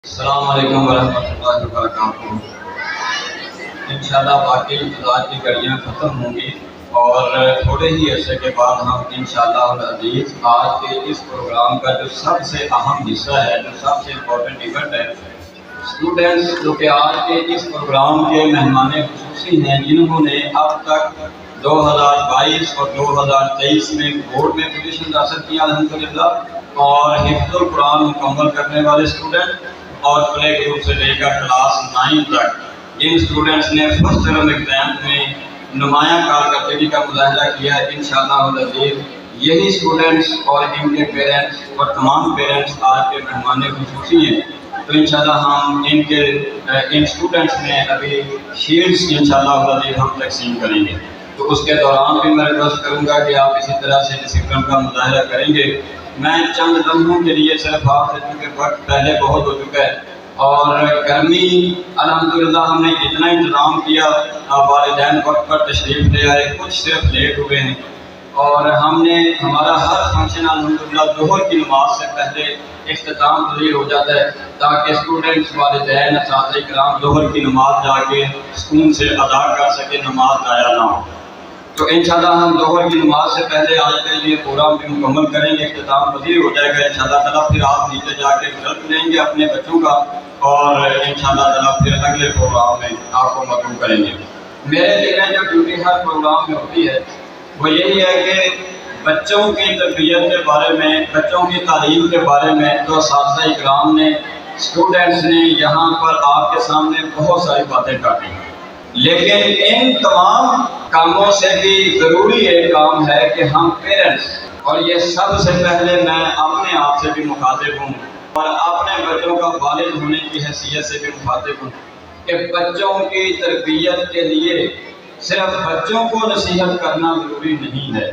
السلام علیکم ورحمۃ اللہ وبرکاتہ۔ انشاءاللہ باقی انتظار کی گھڑیاں ختم ہوں گی اور تھوڑے ہی عرصے کے بعد ہم انشاءاللہ العزیز آج کے اس پروگرام کا جو سب سے اہم حصہ ہے، جو سب سے امپورٹنٹ ایونٹ ہے، اسٹوڈنٹس جو کہ آج کے اس پروگرام کے مہمان خصوصی ہیں، جنہوں نے اب تک 2022 اور 2023 میں بورڈ میں پوزیشن حاصل کیا الحمدللہ، اور حفظ القرآن مکمل کرنے والے اسٹوڈنٹ، اور پلے گروپ سے لے کر کلاس 9 تک جن اسٹوڈنٹس نے فرسٹ ٹرم ایگزام میں نمایاں کارکردگی کا مظاہرہ کیا ہے، انشاءاللہ العزیز یہی اسٹوڈنٹس اور ان کے پیرنٹس اور تمام پیرنٹس آج کے مہمان خصوصی ہیں۔ تو انشاءاللہ ہم ان اسٹوڈنٹس میں ابھی شیلڈس انشاءاللہ العزیز ہم تقسیم کریں گے، تو اس کے دوران بھی میں ریکویسٹ کروں گا کہ آپ اسی طرح سے ڈسپلن کا مظاہرہ کریں گے۔ میں چند لمحوں کے لیے صرف آپ سے، چونکہ وقت پہلے بہت ہو چکا ہے اور گرمی الحمدللہ ہم نے اتنا انتظام کیا، والدین وقت پر تشریف لے آئے، کچھ صرف لیٹ ہوئے ہیں، اور ہم نے ہمارا ہر فنکشن الحمدللہ ظہر کی نماز سے پہلے اختتام پذیر ہو جاتا ہے، تاکہ اسٹوڈنٹس، والدین، اساتذہ کرام ظہر کی نماز جا کے سکون سے ادا کر سکے، نماز ضائع نہ ہو۔ تو انشاءاللہ ہم ظہر کی نماز سے پہلے آج کے لیے پروگرام بھی مکمل کریں گے، اختتام پذیر ہو جائے گا انشاءاللہ تعالیٰ۔ پھر آپ نیچے جا کے رزلٹ لیں گے اپنے بچوں کا، اور انشاءاللہ تعالیٰ پھر اگلے پروگرام میں آپ کو مدعو کریں گے۔ میرے لیے جو ڈیوٹی ہر پروگرام میں ہوتی ہے وہ یہی ہے کہ بچوں کی تربیت کے بارے میں، بچوں کی تعلیم کے بارے میں تو اساتذہ اکرام نے، اسٹوڈنٹس نے یہاں پر آپ کے سامنے بہت ساری باتیں کر دی، لیکن ان تمام کاموں سے بھی ضروری ایک کام ہے کہ ہم پیرنٹس، اور یہ سب سے پہلے میں اپنے آپ سے بھی مخاطب ہوں اور اپنے بچوں کا والد ہونے کی حیثیت سے بھی مخاطب ہوں، کہ بچوں کی تربیت کے لیے صرف بچوں کو نصیحت کرنا ضروری نہیں ہے،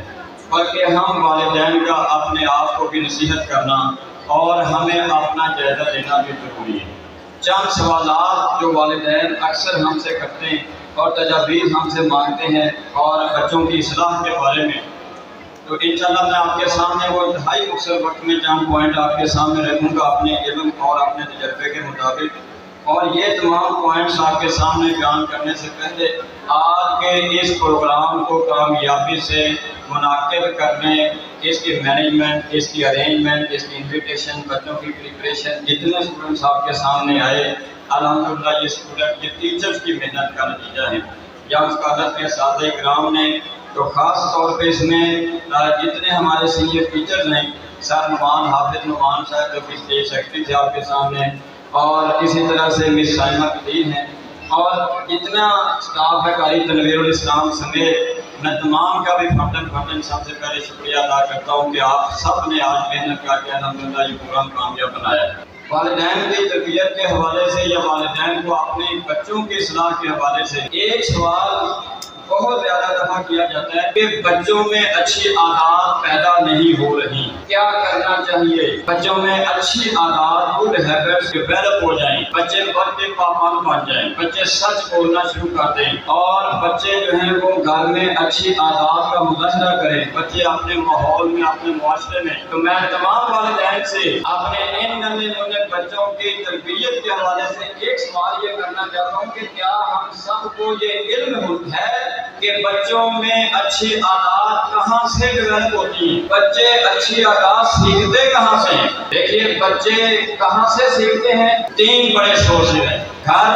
بلکہ ہم والدین کا اپنے آپ کو بھی نصیحت کرنا اور ہمیں اپنا جائزہ لینا بھی ضروری ہے۔ چند سوالات جو والدین اکثر ہم سے کرتے ہیں اور تجاویز ہم سے مانگتے ہیں اور بچوں کی اصلاح کے بارے میں، تو انشاءاللہ میں آپ کے سامنے وہ انتہائی مختصر وقت میں چند پوائنٹ آپ کے سامنے رکھوں گا اپنے علم اور اپنے تجربے کے مطابق، اور یہ تمام پوائنٹس آپ کے سامنے بیان کرنے سے پہلے آج کے اس پروگرام کو کامیابی سے منعقد کرنے، اس کی مینجمنٹ، اس کی ارینجمنٹ، اس کی انویٹیشن، بچوں کی پریپریشن، جتنے اسٹوڈنٹس آپ کے سامنے آئے الحمدللہ یہ اسٹوڈنٹ، یہ ٹیچرز کی محنت کا نتیجہ ہے۔ ینگ اسکالرز کے اساتذہ کرام نے تو خاص طور پہ اس میں جتنے ہمارے سینئر ٹیچرز ہیں، سر نعمان، حافظ نعمان صاحب جو کہ اسٹیج سیکرٹری تھے آپ کے سامنے، اور اسی طرح سے مس سائمہ قدیر ہیں، اور جتنا اسٹاف ہے، قاری تنویر الاسلام سمیت، میں تمام کا بھی فرداً سب سے پہلے شکریہ ادا کرتا ہوں کہ آپ سب نے آج محنت کر کے الحمدللہ یہ پروگرام کامیاب بنایا ہے۔ والدین کی تربیت کے حوالے سے یا والدین کو اپنے بچوں کی اصلاح کے حوالے سے ایک سوال بہت زیادہ دفعہ کیا جاتا ہے کہ بچوں میں اچھی عادات پیدا نہیں ہو رہی، کیا کرنا چاہیے بچوں میں اچھی عادات، گڈ ہیبٹس ڈیولپ ہو جائیں، بچے وقت کے پابند بن جائیں، بچے سچ بولنا شروع کر دیں، اور بچے جو ہیں وہ گھر میں اچھی عادات کا مظاہرہ کریں، بچے اپنے ماحول میں، اپنے معاشرے میں۔ تو میں تمام والدین سے اپنے ان ننھے ننھے بچوں کی تربیت کے حوالے سے ایک سوال یہ کرنا چاہتا ہوں کہ کیا ہم سب کو یہ علم ہے کہ بچوں میں اچھی عادات کہاں سے ڈیولپ ہوتی ہیں؟ بچے اچھی عادات سیکھتے کہاں سے ہیں؟ دیکھیے بچے کہاں سے سیکھتے ہیں؟ 3 بڑے سورسز ہیں: گھر،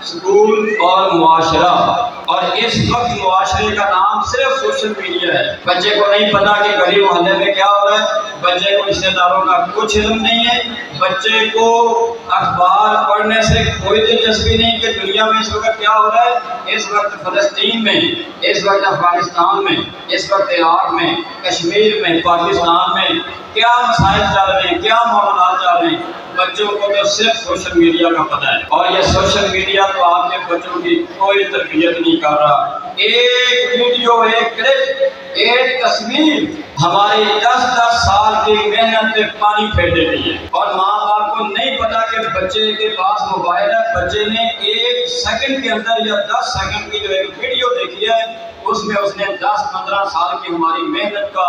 اسکول اور معاشرہ، اور اس وقت معاشرے کا نام صرف سوشل میڈیا ہے۔ بچے کو نہیں پتا کہ گلی محلے میں کیا ہو رہا ہے، بچے کو رشتہ داروں کا کچھ علم نہیں ہے، بچے کو اخبار پڑھنے سے کوئی دلچسپی نہیں کہ دنیا میں اس وقت کیا ہو رہا ہے، اس وقت فلسطین میں، اس وقت افغانستان میں، اس وقت عراق میں، کشمیر میں، پاکستان میں کیا مسائل چل رہے ہیں، کیا معاملات چل رہے ہیں، بچوں کو تو صرف سوشل میڈیا کا پتہ ہے، اور یہ سوشل میڈیا تو آپ کے بچوں کی کوئی تربیت نہیں کر رہا۔ ایک ویڈیو، ایک کلپ، ایک تصویر ہماری 10 سال کی محنت پہ پانی پھیر دیتی ہے، اور ماں باپ کو نہیں پتا کہ بچے کے پاس موبائل ہے، بچے نے 1 سیکنڈ کے اندر یا 10 سیکنڈ کی جو ایک ویڈیو دیکھی ہے، اس میں اس نے 10-15 سال کی ہماری محنت کا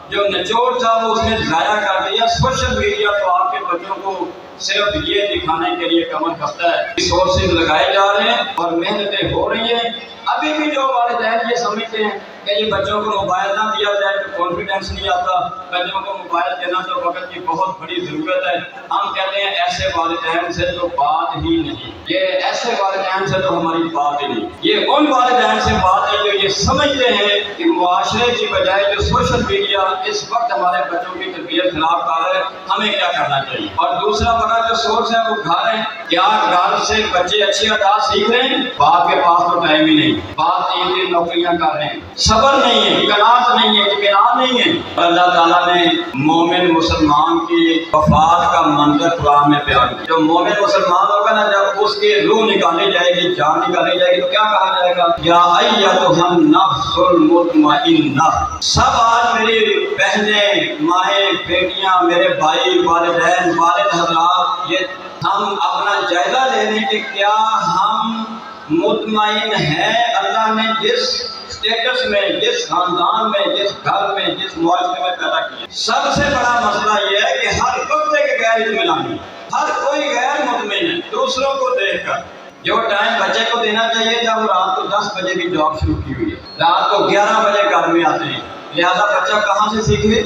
جو نچوڑ تھا وہ اس نے ضائع کر دیا۔ سوشل میڈیا تو آپ کے بچوں کو صرف یہ دکھانے کے لیے کمر کھپتا ہے۔ ریسورسز لگائے جا رہے ہیں اور محنتیں ہو رہی ہیں۔ ابھی بھی جو والدین یہ سمجھتے ہیں کہ یہ بچوں کو موبائل نہ دیا جائے تو کانفیڈنس نہیں آتا، بچوں کو موبائل دینا تو وقت کی بہت بڑی ضرورت ہے، ہم کہتے ہیں ایسے والدین سے تو بات ہی نہیں، یہ ایسے والدین سے تو ہماری بات ہی نہیں۔ یہ ان والدین سے بات ہے جو یہ سمجھتے ہیں کہ معاشرے کی بجائے جو سوشل میڈیا اس وقت ہمارے بچوں کی تربیت خراب کر رہا ہے، ہمیں کیا کرنا چاہیے۔ اور دوسرا بڑا جو سورس ہے وہ گھر ہے، کیا گھر سے بچے اچھی عادات سیکھ رہے ہیں؟ باپ کے پاس تو ٹائم ہی نہیں، باپ 3 نوکریاں کر رہے ہیں، صبر نہیں ہے، قناعت نہیں ہے، اطمینان نہیں ہے۔ اللہ تعالیٰ نے مومن مسلمان کی وفات کا منظر قرآن میں بیان کیا۔ جو مومن مسلمان ہوگا نا، جب اس کی روح نکالی جائے گی، جان نکالی جائے گی تو کیا کہا جائے گا؟ یا ایتھا النفس المطمئنہ۔ سب آج میری بہنیں، مائیں، بیٹیاں، میرے بھائی، والدین، والد حضرات، یہ ہم اپنا جائزہ لے لیں کہ کیا ہم مطمئن ہیں اللہ نے جس اسٹیٹس میں، جس خاندان میں، جس گھر میں، جس معاشرے میں پیدا کیا۔ سب سے بڑا مسئلہ یہ ہے کہ ہر وقت ایک غیر اطمینانی، ہر کوئی غیر مطمئن ہے دوسروں کو دیکھ کر۔ جو ٹائم بچے کو دینا چاہیے جب رات کو 10 بجے کی جاب شروع کی ہوئی ہے، رات کو 11 بجے گھر میں آتے ہیں، لہذا بچہ کہاں سے سیکھے؟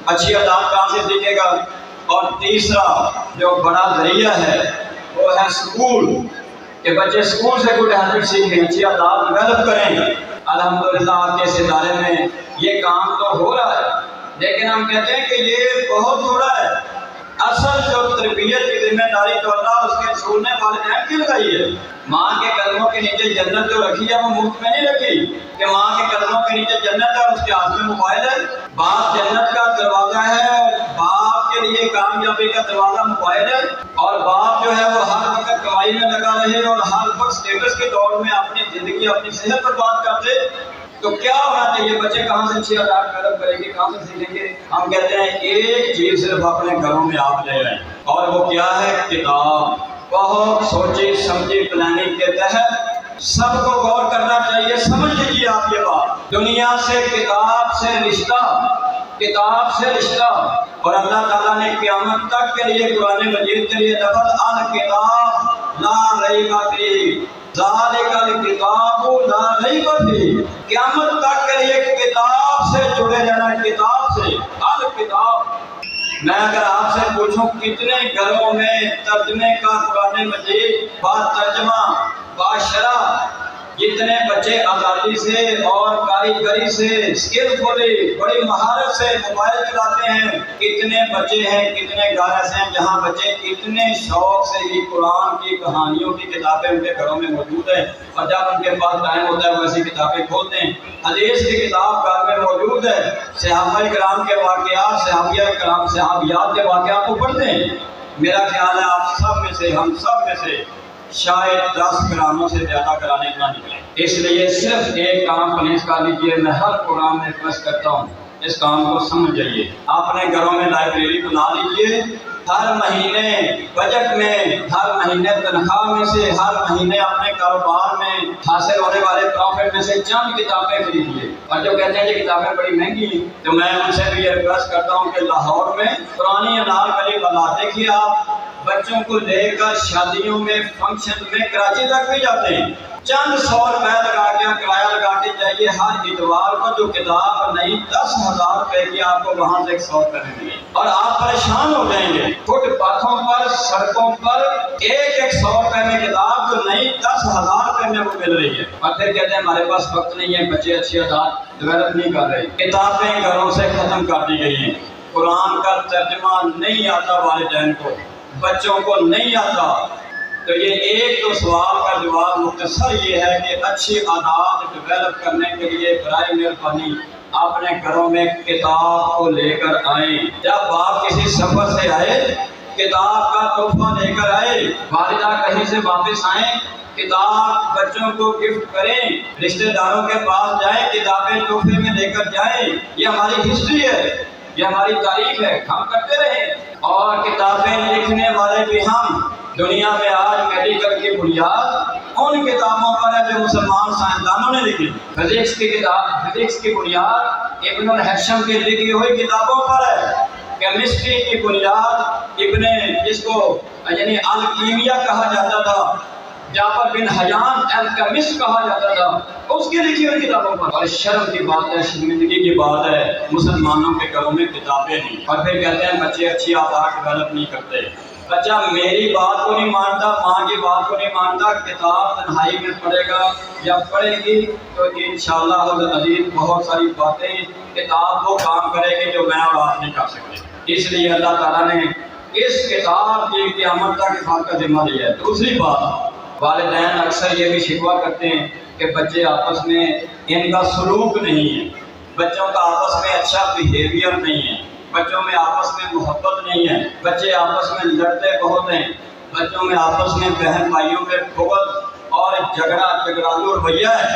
اچھی عادات کہاں سے سیکھے گا؟ اور تیسرا جو بڑا ذریعہ ہے وہ ہے اسکول، کہ بچے اسکول سے گڈ ہیبٹ سیکھیں، اچھی عادات ڈیولپ کریں۔ الحمدللہ آپ کے اس ادارے میں یہ کام تو ہو رہا ہے، لیکن ہم کہتے ہیں کہ یہ بہت تھوڑا ہے۔ اصل جو تربیت کی ذمہ داری تو اللہ اس کے رسول نے والدین کی لگائی ہے۔ ماں کے قدموں کے نیچے جنت جو رکھی ہے وہ مفت میں نہیں رکھی کہ ماں کے قدموں کے نیچے جنت ہے اور اس کے ہاتھ میں موبائل ہے۔ باپ جنت کا دروازہ ہے، باپ کے لیے کامیابی کا دروازہ موبائل ہے، اور باپ جو ہے وہ ہر وقت کمائی میں لگا رہے اور ہر وقت اسٹیٹس کے دور میں اپنی زندگی، اپنی صحت پر بات کرتے، تو کیا ہونا چاہیے؟ بچے کہاں سے اچھی عادات ڈیولپ کریں گے، کہاں سے سیکھیں گے؟ ہم کہتے ہیں ایک چیز صرف اپنے گھروں میں آپ لے آئیں، اور وہ کیا ہے؟ کتاب۔ بہت سوچی سمجھی پلاننگ کے تحت سب کو غور کرنا چاہیے۔ سمجھ لیجیے آپ یہ بات، دنیا سے کتاب سے رشتہ، کتاب سے رشتہ، اور اللہ تعالیٰ نے قیامت تک کے لیے قرآن مجید کے لیے لفظ الکتاب لا ریب فیہ، ذالک الکتاب لا ریب فیہ، قیامت تک کے لیے کتاب سے جڑے جانا، کتاب سے، الکتاب۔ میں اگر آپ سے پوچھوں کتنے گھروں میں ترجمے کا قرآن مجید با ترجمہ، با شرح، جتنے بچے آزادی سے اور کاریگری سے، اسکلفلی، بڑی مہارت سے موبائل چلاتے ہیں، کتنے بچے ہیں، کتنے گھر ایسے ہیں جہاں بچے اتنے شوق سے ہی قرآن کی کہانیوں کی کتابیں ان کے گھروں میں موجود ہیں، اور جب ان کے پاس ٹائم ہوتا ہے وہ ایسی کتابیں کھولتے ہیں۔ حدیث کی کتاب گھر میں موجود ہے، صحابہ کرام کے واقعات، صحابیہ کرام، صحابیات کے واقعات کو پڑھتے ہیں۔ میرا خیال ہے آپ سب میں سے، ہم سب میں سے شاید 10 گراموں سے زیادہ کرانے نہ نکلیں۔ اس لیے صرف ایک کام پلیز کر لیجیے، میں ہر پروگرام میں ریکویسٹ کرتا ہوں، اس کام کو سمجھ جائیے۔ اپنے گھروں میں لائبریری بنا لیجیے، ہر مہینے بجٹ میں، ہر مہینے تنخواہ میں سے، ہر مہینے اپنے کاروبار میں حاصل ہونے والے پروفٹ میں سے چند کتابیں خریدیے۔ اور جو کہتے ہیں یہ کتابیں بڑی مہنگی ہیں، تو میں ان سے بھی یہ ریکویسٹ کرتا ہوں کہ لاہور میں پرانی انارکلی بازار دیکھیے آپ، بچوں کو لے کر شادیوں میں، فنکشن میں کراچی تک بھی جاتے ہیں، چند 100 روپے لگا کے، کرایہ لگا کے جائیے، ہر اتوار کو جو کتاب نہیں 10,000 روپے کی آپ کو وہاں سے 100 روپے ملیں گے، اور آپ پریشان ہو جائیں گے۔ فٹ پاتھوں پر، سڑکوں پر ایک 100 روپے میں کتاب جو نہیں 10,000 روپے میں وہ مل رہی ہے، اور پھر کہتے ہیں ہمارے پاس وقت نہیں ہے، بچے اچھی عادات ڈیولپ نہیں کر رہے۔ کتابیں گھروں سے ختم کر دی گئی ہیں، قرآن کا ترجمہ نہیں آتا والدین کو، بچوں کو نہیں آتا، تو یہ ایک تو سوال کا جواب مختصر یہ ہے کہ اچھی عادات ڈیولپ کرنے کے لیے برائے مہربانی اپنے گھروں میں کتاب کو لے کر آئیں۔ جب آپ کسی سفر سے آئے، کتاب کا تحفہ لے کر آئے، والدہ کہیں سے واپس آئیں، کتاب بچوں کو گفٹ کریں، رشتہ داروں کے پاس جائیں، کتابیں تحفے میں لے کر جائیں۔ یہ ہماری ہسٹری ہے، یہ ہماری تاریخ ہے، ہم کرتے رہے، اور کتابیں لکھنے والے بھی ہم۔ دنیا میں آج میڈیکل کی بنیاد ان کتابوں پر ہے جو مسلمان سائنسدانوں نے لکھی۔ فزکس کی کتاب، فزکس کی بنیاد ابن الحشم کی لکھی ہوئی کتابوں پر ہے کہ کیمسٹری کی بنیاد جس کو یعنی الکیمیا کہا جاتا تھا، جعفر بن حیان الکیمسٹ کہا جاتا تھا، اس کی لکھی ہوئی کتابوں پر۔ اور شرم کی بات ہے، شرمندگی کی بات ہے، مسلمانوں کے گھروں میں کتابیں نہیں، اور پھر کہتے ہیں بچے اچھی عادات ڈیولپ نہیں کرتے۔ بچہ میری بات کو نہیں مانتا، ماں کی بات کو نہیں مانتا، کتاب تنہائی میں پڑھے گا یا پڑھے گی تو انشاءاللہ العزیز بہت ساری باتیں کتاب وہ کام کرے گی جو میں اور آپ نہیں کر سکتے۔ اس لیے اللہ تعالیٰ نے اس کتاب کی قیامت تک حفاظت کا ذمہ دیا ہے۔ دوسری بات، والدین اکثر یہ بھی شکوہ کرتے ہیں کہ بچے آپس میں ان کا سلوک نہیں ہے، بچوں کا آپس میں اچھا بیہیویئر نہیں ہے، بچوں میں آپس میں محبت نہیں ہے، بچے آپس میں لڑتے بہت ہیں، بچوں میں آپس میں بہن بھائیوں میں بغض اور جھگڑالو رویہ ہے۔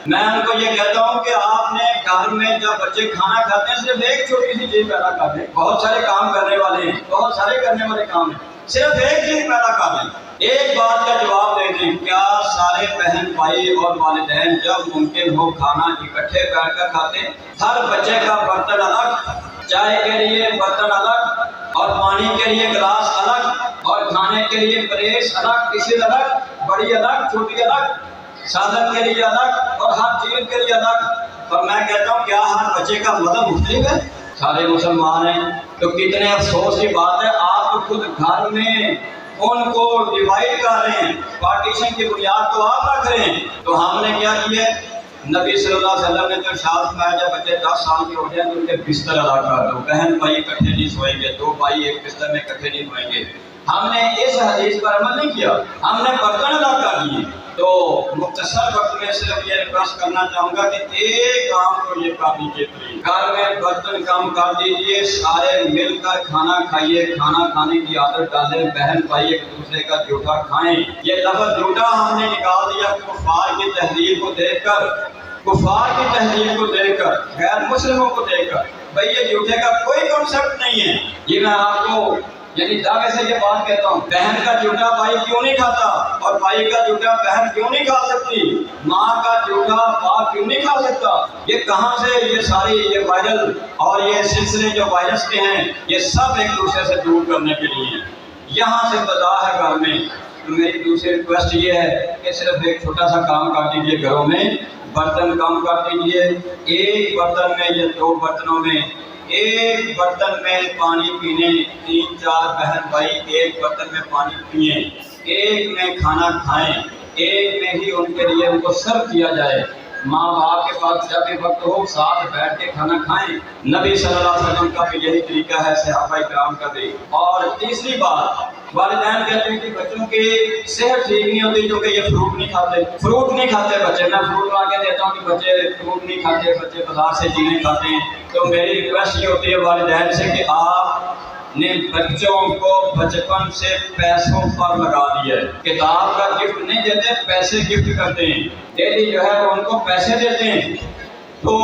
میں ان کو یہ کہتا ہوں کہ آپ نے گھر میں جب بچے کھانا کھاتے ہیں صرف ایک چھوٹی سی چیز پیدا کر دیں، بہت سارے کام کرنے والے ہیں، بہت سارے کرنے والے کام ہیں، صرف ایک چیز پیدا کر دیں، ایک بات کا جواب دے دیں۔ کیا سارے بہن بھائی اور والدین جب ممکن ہو کھانا اکٹھے بیٹھ کر کھاتے ہیں؟ ہر بچے کا برتن الگ، چائے کے لیے برتن الگ، اور پانی کے لیے گلاس الگ، اور کھانے کے لیے پریس الگ، ڈشز الگ، بڑی الگ، چھوٹی الگ، سالن کے لیے الگ، اور ہر چیز کے لیے الگ۔ اور میں کہتا ہوں کیا ہر بچے کا مذہب مختلف ہے؟ سارے مسلمان ہیں، تو کتنے افسوس کی بات ہے، آپ خود گھر میں ان کو ڈیوائڈ کر رہے ہیں، پارٹیشن کی بنیاد تو آپ رکھ رہے ہیں۔ تو ہم نے کیا کیا ہے؟ نبی صلی اللہ علیہ وسلم نے جو ارشاد فرمایا جب بچے 10 سال کے ہو جائیں تو ان کے بستر الگ کر دو، بہن بھائی اکٹھے نہیں سوئیں گے، 2 بھائی ایک بستر میں اکٹھے نہیں سوئیں گے۔ ہم نے اس حدیث پر عمل نہیں کیا، ہم نے برتن الگ کر دیے۔ تو مختصر وقت میں صرف یہ ریکویسٹ کرنا چاہوں گا کہ ایک کام کو یہ کر دیجیے، گھر میں برتن کم کر دیجیے، سارے مل کر کھانا کھائیے، کھانا کھانے کی عادت ڈالیں، بہن بھائی ایک دوسرے کا جوٹا کھائیں۔ یہ لفظ جوٹا ہم نے نکال دیا کفار کی تحریر کو دیکھ کر، کفار کی تحریر کو دیکھ کر، غیر مسلموں کو دیکھ کر۔ بھئی یہ جوٹے کا کوئی کنسپٹ نہیں ہے، یہ میں آپ کو یعنی دعوے سے یہ بات کہتا ہوں، بہن کا جوٹا بھائی کیوں نہیں کھاتا، اور بھائی کا جوٹا بہن کیوں نہیں کھا سکتی، ماں کا جوٹا باپ کیوں نہیں کھا سکتا؟ یہ کہاں سے یہ ساری یہ وائرل اور یہ سلسلے جو وائرس کے ہیں، یہ سب ایک دوسرے سے دور کرنے کے لیے ہیں۔ یہاں سے بتا ہے گھر میں، تو میری دوسری ریکویسٹ یہ ہے کہ صرف ایک چھوٹا سا کام کر دیجیے، گھروں میں برتن کم کر دیجیے، ایک برتن میں یا 2 برتنوں میں، ایک برتن میں پانی پینے، 3-4 بہن بھائی ایک برتن میں پانی پئیں، ایک میں کھانا کھائیں، ایک میں ہی ان کے لیے ان کو سرو کیا جائے۔ ماں باپ کے پاس جب بھی وقت ہو ساتھ بیٹھ کے کھانا کھائیں۔ نبی صلی اللہ علیہ وسلم کا بھی یہی طریقہ ہے، صحابہ کرام کا بھی۔ اور تیسری بات، والدین کہتے ہیں کہ بچوں کی صحت ٹھیک نہیں ہوتی کیونکہ یہ فروٹ نہیں کھاتے، فروٹ نہیں کھاتے بچے۔ میں فروٹ لا کے دیتا ہوں کہ بچے فروٹ نہیں کھاتے، بچے بازار سے چیزیں کھاتے ہیں۔ تو میری ریکویسٹ یہ ہوتی ہے والدین سے کہ آپ نے بچوں کو بچپن سے پیسوں پر لگا دیا ہے، کتاب کا گفٹ نہیں دیتے، پیسے گفٹ کرتے ہیں، ڈیلی جو ہے وہ ان کو پیسے دیتے ہیں۔ تو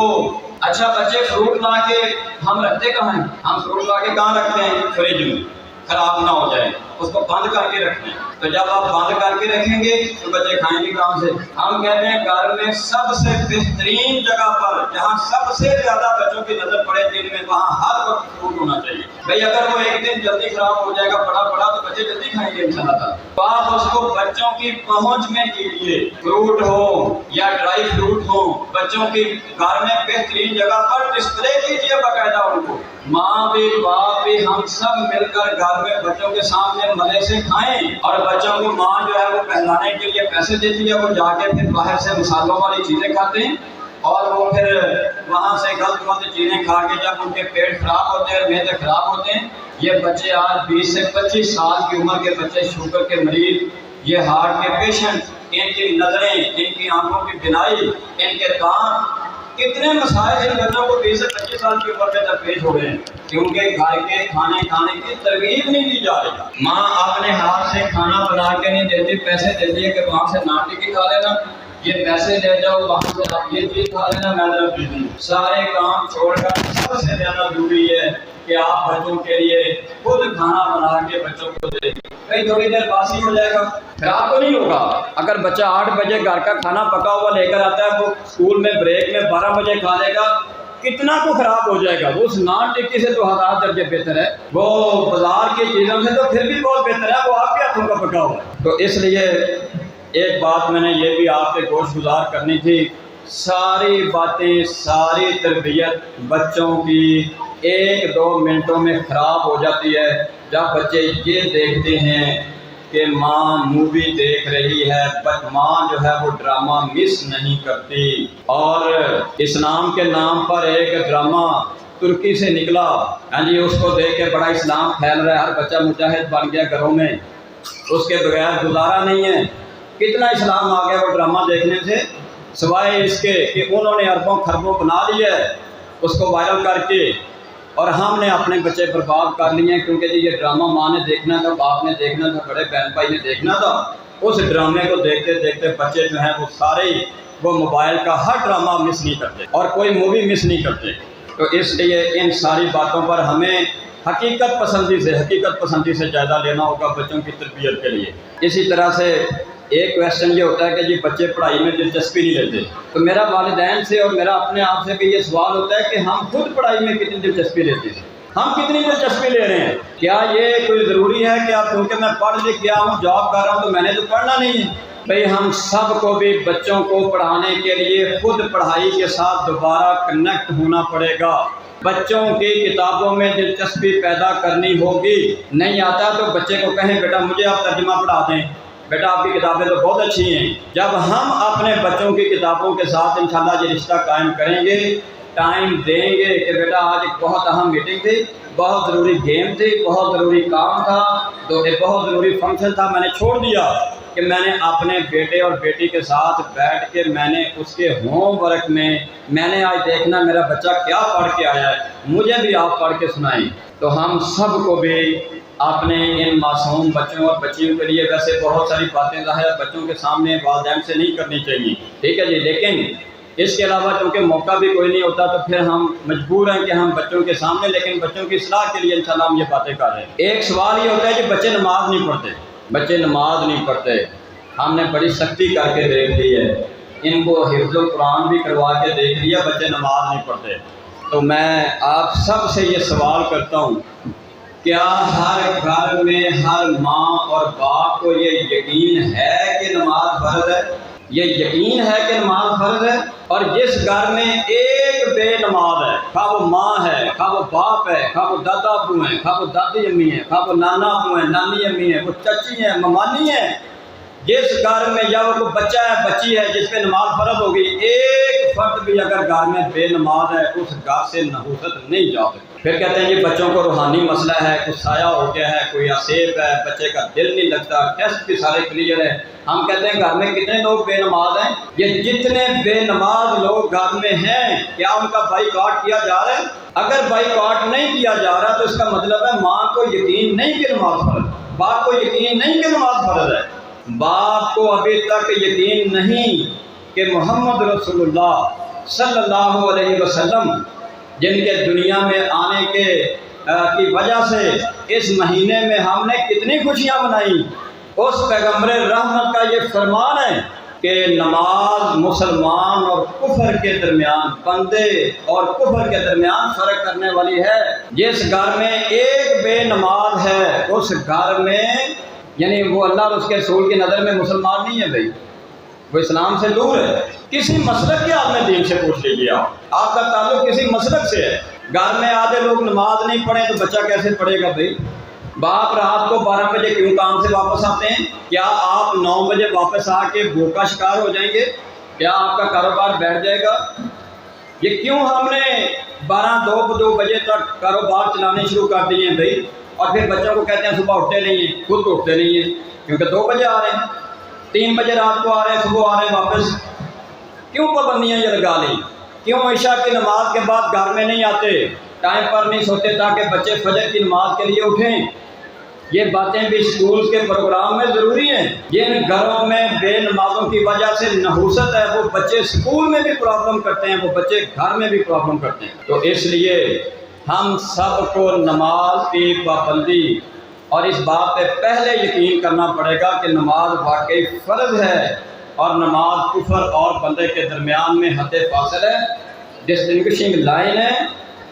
اچھا بچے فروٹ لا کے ہم رکھتے کہاں ہیں؟ ہم فروٹ لا کے کہاں رکھتے ہیں؟ فریج میں، خراب نہ ہو جائے، اس کو بند کر کے رکھتے ہیں۔ تو جب آپ بند کر کے رکھیں گے تو بچے کھائیں گے کہاں سے؟ ہم کہتے ہیں گھر میں سب سے بہترین جگہ پر جہاں سب سے زیادہ بچوں کی نظر پڑے دن میں، وہاں ہر وقت فروٹ ہونا چاہیے۔ بھئی اگر وہ ایک دن جلدی خراب ہو جائے گا پڑا تو بچے جلدی کھائیں گے انشاءاللہ تعالیٰ۔ تو آپ اس کو بچوں کی پہنچ میں کیجیے، فروٹ ہو یا ڈرائی فروٹ ہو، بچوں کی گھر میں بہترین جگہ پر ڈسپلے کیجیے باقاعدہ ان کو۔ ماں بھی باپ بھی ہم سب مل کر گھر میں بچوں کے سامنے مزے سے کھائیں، اور بچوں کو ماں جو ہے وہ پہلانے کے لیے پیسے دیتی ہے، وہ جا کے پھر باہر سے مسالوں والی چیزیں کھاتے ہیں، اور وہ پھر وہاں سے غلط ملط چیزیں کھا کے جب ان کے پیٹ خراب ہوتے ہیں، معدے خراب ہوتے ہیں۔ یہ بچے آج 20 سے 25 سال کی عمر کے بچے، شوگر کے مریض، یہ ہارٹ کے پیشنٹ، ان کی نظریں، ان کی آنکھوں کی بینائی، ان کے کان، کتنے مسائل ان بچوں کو 20 سے 25 سال کی عمر میں درپیش ہو رہے ہیں، کیونکہ گھر کے کھانے کھانے کی ترغیب نہیں دی جا رہی۔ ماں اپنے ہاتھ سے کھانا بنا کے نہیں دیتی، پیسے دیتی ہے کہ وہاں سے نان ٹکی کھا لینا، یہ پیسے لے جاؤ وہاں سے آپ یہ چیز کھا لینا، میں طرف دے دوں۔ سارے کام چھوڑ کر سب سے زیادہ ضروری ہے کہ آپ بچوں کے لیے خود کھانا بنا کے بچوں کو دیں۔ کئی تھوڑی دیر باسی ہو جائے گا، خراب تو نہیں ہوگا۔ اگر بچہ 8 بجے گھر کا کھانا پکا ہوا لے کر آتا ہے، وہ اسکول میں بریک میں 12 بجے کھا لے گا، کتنا کو خراب ہو جائے گا. وہ اس نان ٹکی سے تو 1000 درجے بہتر ہے, وہ بازار کی چیزوں سے تو پھر بھی بہت بہتر ہے, وہ آپ کے ہاتھوں کا پکا ہوا ہے. تو اس لیے ایک بات میں نے یہ بھی آپ سے گوش گزار کرنی تھی, ساری باتیں, ساری تربیت بچوں کی 1-2 منٹوں میں خراب ہو جاتی ہے جب بچے یہ دیکھتے ہیں کہ ماں مووی دیکھ رہی ہے, ماں جو ہے وہ ڈرامہ مس نہیں کرتی. اور اسلام کے نام پر ایک ڈرامہ ترکی سے نکلا, ہاں جی, اس کو دیکھ کے بڑا اسلام پھیل رہا ہے, ہر بچہ مجاہد بن گیا گھروں میں, اس کے بغیر گزارا نہیں ہے. کتنا اسلام آ گیا وہ ڈرامہ دیکھنے سے, سوائے اس کے کہ انہوں نے اربوں خربوں بنا لیا ہے اس کو وائرل کر کے, اور ہم نے اپنے بچے برباد کر لیے ہیں. کیونکہ جی یہ ڈرامہ ماں نے دیکھنا تھا, باپ نے دیکھنا تھا, بڑے بہن بھائی نے دیکھنا تھا. اس ڈرامے کو دیکھتے دیکھتے بچے جو ہیں وہ سارے وہ موبائل کا ہر ڈرامہ مس نہیں کرتے اور کوئی مووی مس نہیں کرتے. تو اس لیے ان ساری باتوں پر ہمیں حقیقت پسندی سے جائزہ لینا ہوگا بچوں کی تربیت کے لیے. اسی طرح سے ایک کویسچن یہ ہوتا ہے کہ جی بچے پڑھائی میں دلچسپی نہیں لیتے, تو میرا والدین سے اور میرا اپنے آپ سے بھی یہ سوال ہوتا ہے کہ ہم خود پڑھائی میں کتنی دلچسپی لیتے ہیں, ہم کتنی دلچسپی لے رہے ہیں. کیا یہ کوئی ضروری ہے کہ اب کیونکہ میں پڑھ لکھ گیا ہوں, جاب کر رہا ہوں, تو میں نے تو پڑھنا نہیں ہے؟ بھئی ہم سب کو بھی بچوں کو پڑھانے کے لیے خود پڑھائی کے ساتھ دوبارہ کنیکٹ ہونا پڑے گا. بچوں کی کتابوں میں دلچسپی پیدا کرنی ہوگی. نہیں آتا تو بچے کو کہیں بیٹا مجھے آپ ترجمہ پڑھا دیں, بیٹا آپ کی کتابیں تو بہت اچھی ہیں. جب ہم اپنے بچوں کی کتابوں کے ساتھ انشاءاللہ یہ رشتہ قائم کریں گے, ٹائم دیں گے کہ بیٹا آج ایک بہت اہم میٹنگ تھی, بہت ضروری گیم تھی, بہت ضروری کام تھا, تو ایک بہت ضروری فنکشن تھا, میں نے چھوڑ دیا کہ میں نے اپنے بیٹے اور بیٹی کے ساتھ بیٹھ کے میں نے اس کے ہوم ورک میں نے آج دیکھنا میرا بچہ کیا پڑھ کے آیا ہے, مجھے بھی آپ پڑھ کے سنائیں. تو ہم سب کو بھی اپنے ان معصوم بچوں اور بچیوں کے لیے, ویسے بہت ساری باتیں ظاہر بچوں کے سامنے والدین سے نہیں کرنی چاہیے, ٹھیک ہے جی, لیکن اس کے علاوہ چونکہ موقع بھی کوئی نہیں ہوتا تو پھر ہم مجبور ہیں کہ ہم بچوں کے سامنے, لیکن بچوں کی اصلاح کے لیے انشاءاللہ ہم یہ باتیں کر رہے ہیں. ایک سوال یہ ہوتا ہے کہ بچے نماز نہیں پڑھتے, ہم نے بڑی سختی کر کے دیکھ لی ہے, ان کو حفظ القرآن بھی کروا کے دیکھ لیا, بچے نماز نہیں پڑھتے. تو میں آپ سب سے یہ سوال کرتا ہوں, کیا ہر گھر میں ہر ماں اور باپ کو یہ یقین ہے کہ نماز فرض ہے؟ یہ یقین ہے کہ نماز فرض ہے؟ اور جس گھر میں ایک بے نماز ہے, خواہ وہ ماں ہے, خواہ وہ باپ ہے, خواہ وہ دادا ابو ہیں, خواہ وہ دادی امی ہیں, خواہ وہ نانا ابو ہیں, نانی امی ہیں, وہ چچی ہیں, ممانی ہیں, جس گھر میں یا وہ کوئی بچہ ہے بچی ہے جس پہ نماز فرض ہوگی, ایک فرد بھی اگر گھر میں بے نماز ہے اس گھر سے نحوست نہیں جا سکتی. پھر کہتے ہیں یہ بچوں کو روحانی مسئلہ ہے, کوئی سایہ ہو گیا ہے, کوئی آسیب ہے, بچے کا دل نہیں لگتا, ٹیسٹ بھی سارے کلیئر ہے. ہم کہتے ہیں گھر میں کتنے لوگ بے نماز ہیں؟ یہ جتنے بے نماز لوگ گھر میں ہیں کیا ان کا بائیکاٹ کیا جا رہا ہے؟ اگر بائیکاٹ نہیں کیا جا رہا تو اس کا مطلب ہے ماں کو یقین نہیں کہ نماز فرض, باپ کو یقین نہیں کہ نماز فرض ہے. باپ کو ابھی تک یقین نہیں کہ محمد رسول اللہ صلی اللہ علیہ وسلم جن کے دنیا میں آنے کی وجہ سے اس مہینے میں ہم نے کتنی خوشیاں منائی, اس پیغمبر رحمت کا یہ فرمان ہے کہ نماز مسلمان اور کفر کے درمیان, بندے اور کفر کے درمیان فرق کرنے والی ہے. جس گھر میں ایک بے نماز ہے اس گھر میں, یعنی وہ اللہ اور اس کے رسول کی نظر میں مسلمان نہیں ہے بھائی, وہ اسلام سے دور ہے. کسی مسلک کے آپ نے دین سے پوچھ لیجیے, آپ کا تعلق کسی مسلک سے ہے. گھر میں آدھے لوگ نماز نہیں پڑھیں تو بچہ کیسے پڑھے گا بھائی؟ باپ رات کو 12 بجے کیوں کام سے واپس آتے ہیں؟ کیا آپ 9 بجے واپس آ کے بھوک کا شکار ہو جائیں گے؟ کیا آپ کا کاروبار بیٹھ جائے گا؟ یہ کیوں ہم نے 2 بجے تک کاروبار چلانے شروع کر دیے ہیں بھائی؟ اور پھر بچوں کو کہتے ہیں صبح اٹھتے نہیں ہیں, خود اٹھتے نہیں ہیں کیونکہ 2 بجے آ رہے ہیں, 3 بجے رات کو آ رہے ہیں, صبح آ رہے ہیں واپس. کیوں پابندیاں یہ لگا لی؟ کیوں عشاء کی نماز کے بعد گھر میں نہیں آتے, ٹائم پر نہیں سوتے تاکہ بچے فجر کی نماز کے لیے اٹھیں؟ یہ باتیں بھی اسکول کے پروگرام میں ضروری ہیں. جن گھروں میں بے نمازوں کی وجہ سے نحوست ہے وہ بچے اسکول میں بھی پرابلم کرتے ہیں, وہ بچے گھر میں بھی پرابلم کرتے ہیں. تو اس لیے ہم سب کو نماز کی پابندی اور اس بات پہ پہلے یقین کرنا پڑے گا کہ نماز واقعی فرض ہے اور نماز کفر اور بندے کے درمیان میں حد فاصل ہے. ڈسٹنگوشنگ لائن ہے،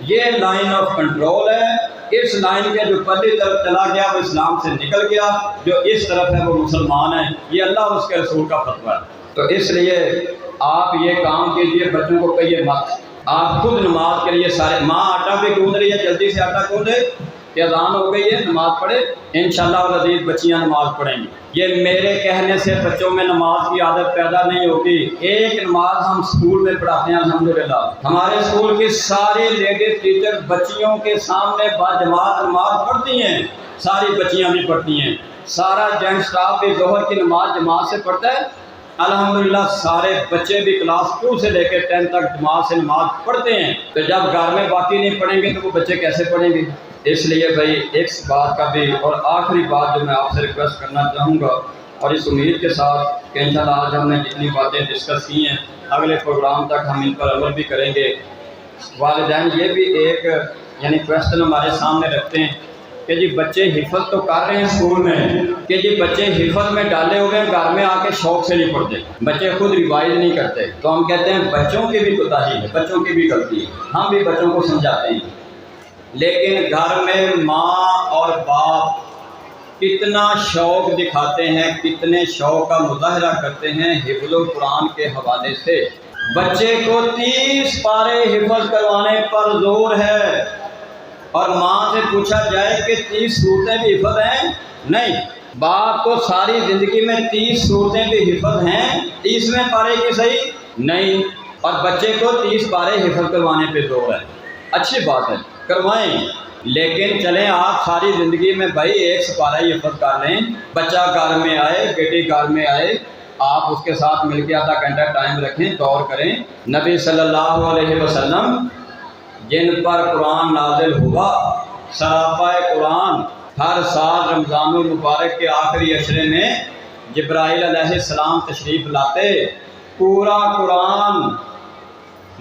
یہ لائن آف کنٹرول ہے. اس لائن کے جو پرلی طرف چلا گیا وہ اسلام سے نکل گیا، جو اس طرف ہے وہ مسلمان ہے. یہ اللہ اور اس کے رسول کا فتویٰ ہے. تو اس لیے آپ یہ کام کیجئے، بچوں کو کہیے مت. آپ خود نماز کے لیے سارے، ماں آٹا بھی گوندھ رہی ہے، جلدی سے آٹا گوندھے کہ اذان ہو گئی ہے، نماز پڑھے. انشاءاللہ العزیز بچیاں نماز پڑھیں گی. یہ میرے کہنے سے بچوں میں نماز کی عادت پیدا نہیں ہوگی. ایک نماز ہم اسکول میں پڑھاتے ہیں الحمدللہ. ہمارے اسکول کی ساری لیڈیز ٹیچر بچیوں کے سامنے باجماعت نماز پڑھتی ہیں، ساری بچیاں بھی پڑھتی ہیں. سارا جینٹ اسٹاف بھی ظہر کی نماز جماعت سے پڑھتا ہے الحمدللہ. سارے بچے بھی کلاس 2 سے لے کے 10 تک جماعت سے نماز پڑھتے ہیں. تو جب گھر میں باقی نہیں پڑھیں گے تو وہ بچے کیسے پڑھیں گے؟ اس لیے بھائی ایک بات کا بھی، اور آخری بات جو میں آپ سے ریکویسٹ کرنا چاہوں گا، اور اس امید کے ساتھ کہ انشاءاللہ آج ہم نے جتنی باتیں ڈسکس کی ہیں اگلے پروگرام تک ہم ان پر عمل بھی کریں گے. والدین یہ بھی ایک یعنی کویسچن ہمارے سامنے رکھتے ہیں کہ جی بچے حفظ تو کر رہے ہیں اسکول میں، کہ جی بچے حفظ میں ڈالے ہوئے ہیں، گھر میں آ کے شوق سے نہیں پڑھتے، بچے خود ریوائز نہیں کرتے. تو ہم کہتے ہیں بچوں کی بھی کوتاہی ہے، بچوں کی بھی غلطی ہے، ہم بھی بچوں کو سمجھاتے ہیں. لیکن گھر میں ماں اور باپ کتنا شوق دکھاتے ہیں، کتنے شوق کا مظاہرہ کرتے ہیں حفظ القرآن کے حوالے سے. بچے کو 30 پارے حفظ کروانے پر زور ہے، اور ماں سے پوچھا جائے کہ 30 صورتیں بھی حفظ ہیں؟ نہیں. باپ کو ساری زندگی میں 30 صورتیں بھی حفظ ہیں، 30ویں پارے کی صحیح نہیں، اور بچے کو 30 پارے حفظ کروانے پہ زور ہے. اچھی بات ہے، کروائیں، لیکن چلیں آپ ساری زندگی میں بھائی 1 سپارہ ہی حفظ کر لیں. بچہ گھر میں آئے، بیٹی گھر میں آئے، آپ اس کے ساتھ مل کے آدھا گھنٹہ ٹائم رکھیں، دور کریں. نبی صلی اللہ علیہ وسلم جن پر قرآن نازل ہوا، سراپا قرآن، ہر سال رمضان المبارک کے آخری عشرے میں جبرائیل علیہ السلام تشریف لاتے، پورا قرآن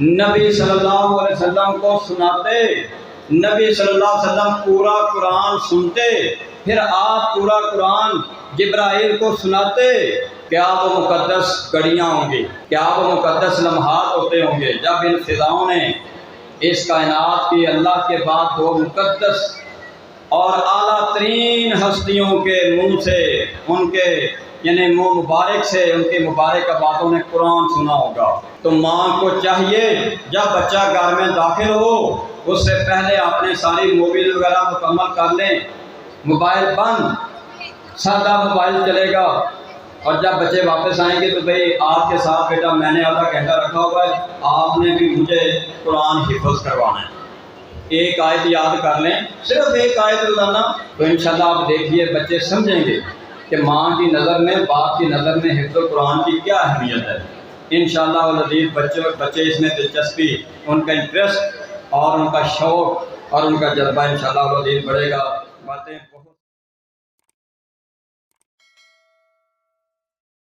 نبی صلی اللہ علیہ وسلم کو سناتے، نبی صلی اللہ علیہ وسلم پورا قرآن سنتے، پھر آپ پورا قرآن جبرائیل کو سناتے. کیا وہ مقدس گھڑیاں ہوں گی، کیا وہ مقدس لمحات ہوتے ہوں گے جب ان فضاؤں نے اس کائنات کی اللہ کے بعد 2 مقدس اور اعلیٰ ترین ہستیوں کے منہ سے، ان کے یعنی منہ مبارک سے، ان کی مبارک آوازوں نے قرآن سنا ہوگا. تو ماں کو چاہیے جب بچہ گھر میں داخل ہو اس سے پہلے اپنے ساری موویز وغیرہ مکمل کر لیں. موبائل بند، سادہ موبائل چلے گا، اور جب بچے واپس آئیں گے تو بھئی آپ کے ساتھ بیٹا میں نے آدھا گھنٹہ رکھا ہوا ہے، آپ نے بھی مجھے قرآن حفظ کروانا ہے. ایک آیت یاد کر لیں، صرف ایک آیت روزانہ، تو انشاءاللہ آپ دیکھیے بچے سمجھیں گے کہ ماں کی نظر میں، باپ کی نظر میں حفظ القرآن کی کیا اہمیت ہے. انشاءاللہ العزیز بچے اس میں دلچسپی، ان کا انٹرسٹ اور ان کا شوق اور ان کا جذبہ انشاءاللہ العزیز بڑھے گا. باتیں